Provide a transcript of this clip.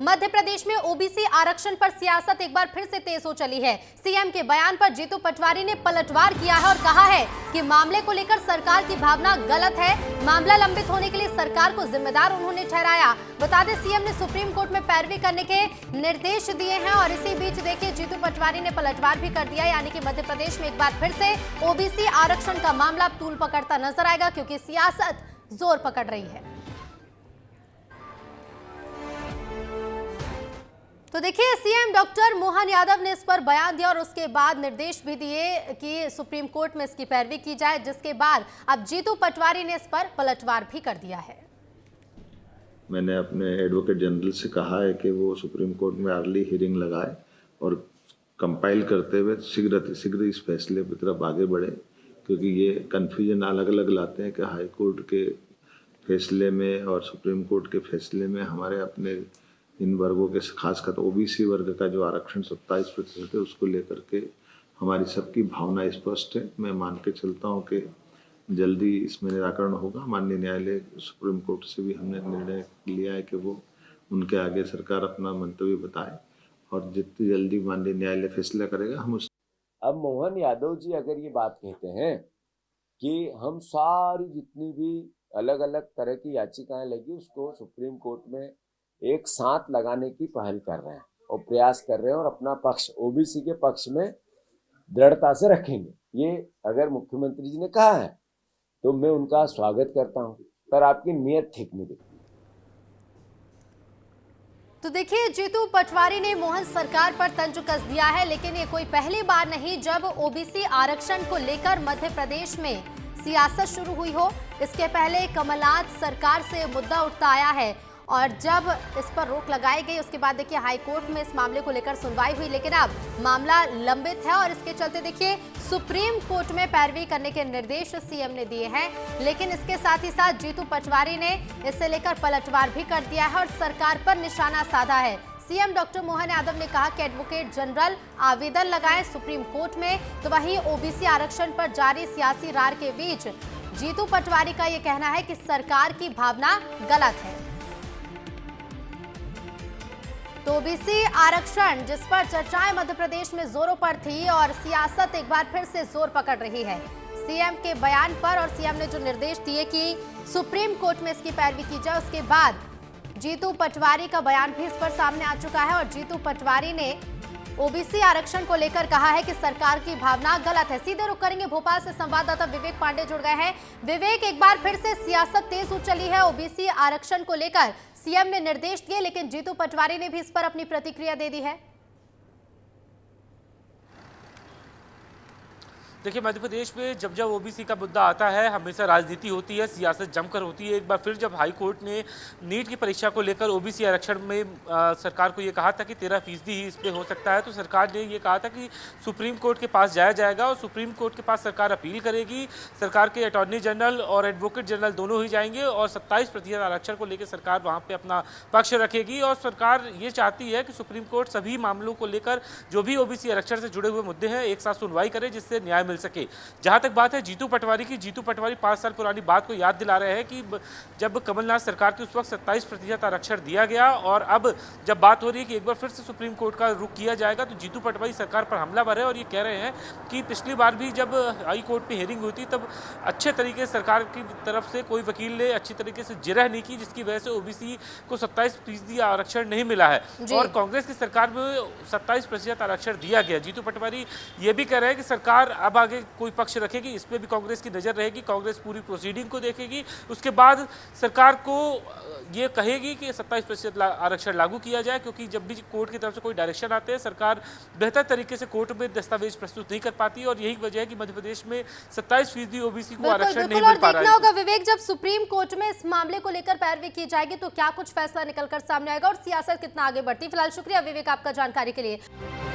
मध्य प्रदेश में ओबीसी आरक्षण पर सियासत एक बार फिर से तेज हो चली है। सीएम के बयान पर जीतू पटवारी ने पलटवार किया है और कहा है कि मामले को लेकर सरकार की भावना गलत है। मामला लंबित होने के लिए सरकार को जिम्मेदार उन्होंने ठहराया। बता दें, सीएम ने सुप्रीम कोर्ट में पैरवी करने के निर्देश दिए हैं और इसी बीच देखिए जीतू पटवारी ने पलटवार भी कर दिया, यानी कि मध्य प्रदेश में एक बार फिर से ओबीसी आरक्षण का मामला तूल पकड़ता नजर आएगा, क्योंकि सियासत जोर पकड़ रही है। तो देखिए, सीएम डॉक्टर मोहन यादव ने इस पर बयान दिया और उसके बाद निर्देश भी दिए कि सुप्रीम कोर्ट में इसकी पैरवी की जाए, जिसके बाद अब जीतू पटवारी ने इस पर पलटवार भी कर दिया है। मैंने अपने एडवोकेट जनरल से कहा है कि वो सुप्रीम कोर्ट में अर्ली हियरिंग लगाए और कंपाइल करते हुए शीघ्र इस फैसले की तरफ आगे बढ़े, क्योंकि ये कन्फ्यूजन अलग अलग लाते हैं कि हाई कोर्ट के फैसले में और सुप्रीम कोर्ट के फैसले में हमारे अपने इन वर्गों के खासकर ओबीसी वर्ग का जो आरक्षण 27% है उसको लेकर के हमारी सबकी भावना स्पष्ट है। मैं मान के चलता हूँ कि जल्दी इसमें निराकरण होगा। माननीय न्यायालय सुप्रीम कोर्ट से भी हमने निर्णय लिया है कि वो उनके आगे सरकार अपना मंतव्य बताए और जितनी जल्दी माननीय न्यायालय फैसला करेगा हम उस। अब मोहन यादव जी अगर ये बात कहते हैं कि हम सारी जितनी भी अलग अलग तरह की याचिकाएं लगी उसको सुप्रीम कोर्ट में एक साथ लगाने की पहल कर रहे हैं और प्रयास कर रहे हैं और अपना पक्ष ओबीसी के पक्ष में दृढ़ता से रखेंगे, ये अगर मुख्यमंत्री जी ने कहा है तो मैं उनका स्वागत करता हूं, पर आपकी नीयत ठीक नहीं दिखती। तो देखिए, जीतू पटवारी ने मोहन सरकार पर तंज कस दिया है, लेकिन ये कोई पहली बार नहीं जब ओबीसी आरक्षण को लेकर मध्य प्रदेश में सियासत शुरू हुई हो। इसके पहले कमलनाथ सरकार से मुद्दा उठता आया है और जब इस पर रोक लगाई गई उसके बाद देखिए हाई कोर्ट में इस मामले को लेकर सुनवाई हुई, लेकिन अब मामला लंबित है और इसके चलते देखिए सुप्रीम कोर्ट में पैरवी करने के निर्देश सीएम ने दिए हैं। लेकिन इसके साथ ही साथ जीतू पटवारी ने इसे लेकर पलटवार भी कर दिया है और सरकार पर निशाना साधा है। सीएम डॉक्टर मोहन यादव ने कहा कि एडवोकेट जनरल आवेदन लगाए सुप्रीम कोर्ट में, तो वहीं ओबीसी आरक्षण पर जारी सियासी रार के बीच जीतू पटवारी का यह कहना है कि सरकार की भावना गलत है। तो ओबीसी आरक्षण जिस पर चर्चाएं मध्य प्रदेश में जोरों पर थी और सियासत एक बार फिर से जोर पकड़ रही है सीएम के बयान पर, और सीएम ने जो निर्देश दिए कि सुप्रीम कोर्ट में इसकी पैरवी की जाए, उसके बाद जीतू पटवारी का बयान भी इस पर सामने आ चुका है और जीतू पटवारी ने ओबीसी आरक्षण को लेकर कहा है कि सरकार की भावना गलत है। सीधे रुख करेंगे, भोपाल से संवाददाता विवेक पांडे जुड़ गए हैं। विवेक, एक बार फिर से सियासत तेज हो चली है। ओबीसी आरक्षण को लेकर सीएम ने निर्देश दिए, लेकिन जीतू पटवारी ने भी इस पर अपनी प्रतिक्रिया दे दी है। देखिए, मध्य प्रदेश में जब जब ओबीसी का मुद्दा आता है हमेशा राजनीति होती है, सियासत जमकर होती है। एक बार फिर जब हाई कोर्ट ने नीट की परीक्षा को लेकर ओबीसी आरक्षण में सरकार को ये कहा था कि 13% ही इस पे हो सकता है, तो सरकार ने ये कहा था कि सुप्रीम कोर्ट के पास जाया जाएगा और सुप्रीम कोर्ट के पास सरकार अपील करेगी। सरकार के अटॉर्नी जनरल और एडवोकेट जनरल दोनों ही जाएंगे और 27% आरक्षण को लेकर सरकार वहाँ पर अपना पक्ष रखेगी। और सरकार ये चाहती है कि सुप्रीम कोर्ट सभी मामलों को लेकर जो भी ओबीसी आरक्षण से जुड़े हुए मुद्दे हैं एक साथ सुनवाई करे, जिससे न्याय सके। जहां तक बात है जीतू पटवारी की, जीतू पटवारी 5 साल पुरानी बात को याद दिला रहे हैं कि जब कमलनाथ सरकार थी उस वक्त 27% आरक्षण दिया गया और अब जब बात हो रही है कि एक बार फिर से सुप्रीम कोर्ट का रुख किया जाएगा, तो जीतू पटवारी सरकार पर हमलावर है और ये कह रहे हैं कि पिछली बार भी जब हाई कोर्ट में हियरिंग हुई थी तब अच्छे तरीके से सरकार की तरफ से कोई वकील ने अच्छी तरीके से जिरह नहीं की, जिसकी वजह से ओबीसी को 27% आरक्षण नहीं मिला है और कांग्रेस की सरकार में 27% आरक्षण दिया गया। जीतू पटवारी ये भी कह रहे हैं कि सरकार अब आगे कोई पक्ष रखेगी, इस पे भी कांग्रेस की नजर रहेगी, कांग्रेस पूरी प्रोसीडिंग को देखेगी, उसके बाद सरकार को ये कहेगी कि 27% आरक्षण लागू किया जाए, क्योंकि जब भी कोर्ट की तरफ से कोई डायरेक्शन आते हैं सरकार बेहतर तरीके से कोर्ट में दस्तावेज प्रस्तुत नहीं कर पाती और यही वजह है कि मध्य प्रदेश में 27% ओबीसी को आरक्षण नहीं मिल पा रहा है। होगा विवेक, जब सुप्रीम कोर्ट में इस मामले को लेकर पैरवी की जाएगी तो क्या कुछ फैसला निकलकर सामने आएगा और सियासत कितना आगे बढ़ती। फिलहाल शुक्रिया विवेक आपका जानकारी के लिए।